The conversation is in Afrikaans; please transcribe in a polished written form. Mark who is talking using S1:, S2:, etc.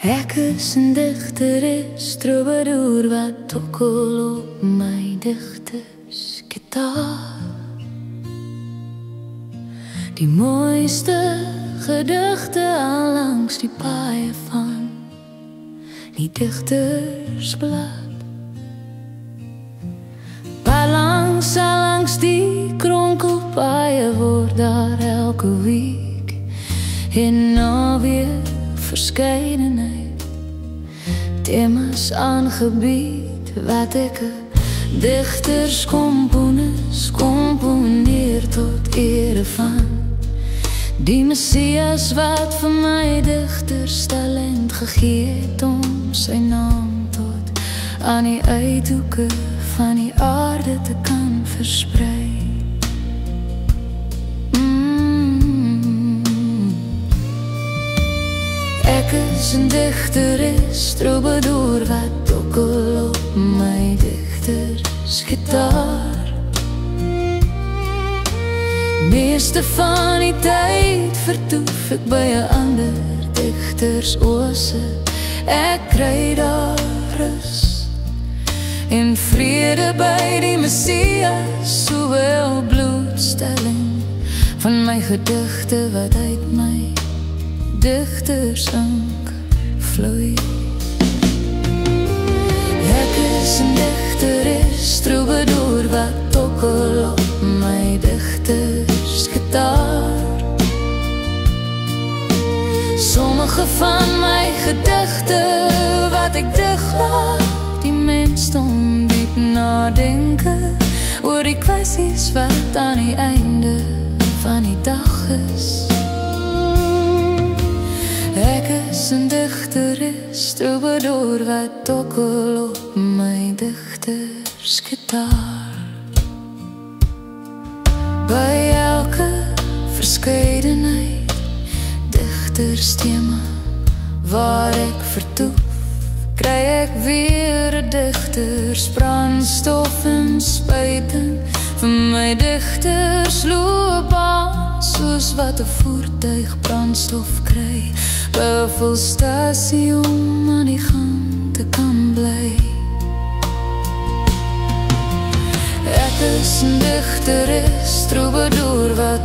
S1: Ek is 'n digteres, troubadour wat tokkel op my digtersgitaar. Die mooiste gedigte al langs die paaie van die digtersblad. Langs die kronkelpaaie word daar elke week en naweek verskeidenheid temas aangebied wat ek digterskomponis komponeer tot ere van die Messias wat vir my digterstalent gegee het om sy naam tot aan die uithoeke van die aarde te kan versprei. Ek is 'n digteres, troubadour wat tokkel op my digtersgitaar. Meeste van die tyd vertoef ek by 'n ander digtersoase. Ek kry daar rus en vrede by die Messias, sowel bloedstelling van my gedigte wat uit my digtersink vloei. Ek is 'n digteres, troubadour wat tokkel op my digtersgitaar. Sommige van my gedigte wat ek dig laat die mens dan diep nadenken oor die kwessies wat aan die einde van die dag is. Ek is 'n digteres, troubadour wat tokkel op my digtersgitaar. By elke verskeidenheid digterstema waar ek vertoef, kry ek weer 'n digtersbrandstof en spuiting vir my digtersloopbaan, soos wat 'n voertuig brandstof kry by 'n volstasie om aan die gang te kan bly. Ek is 'n digteres, troubadour wat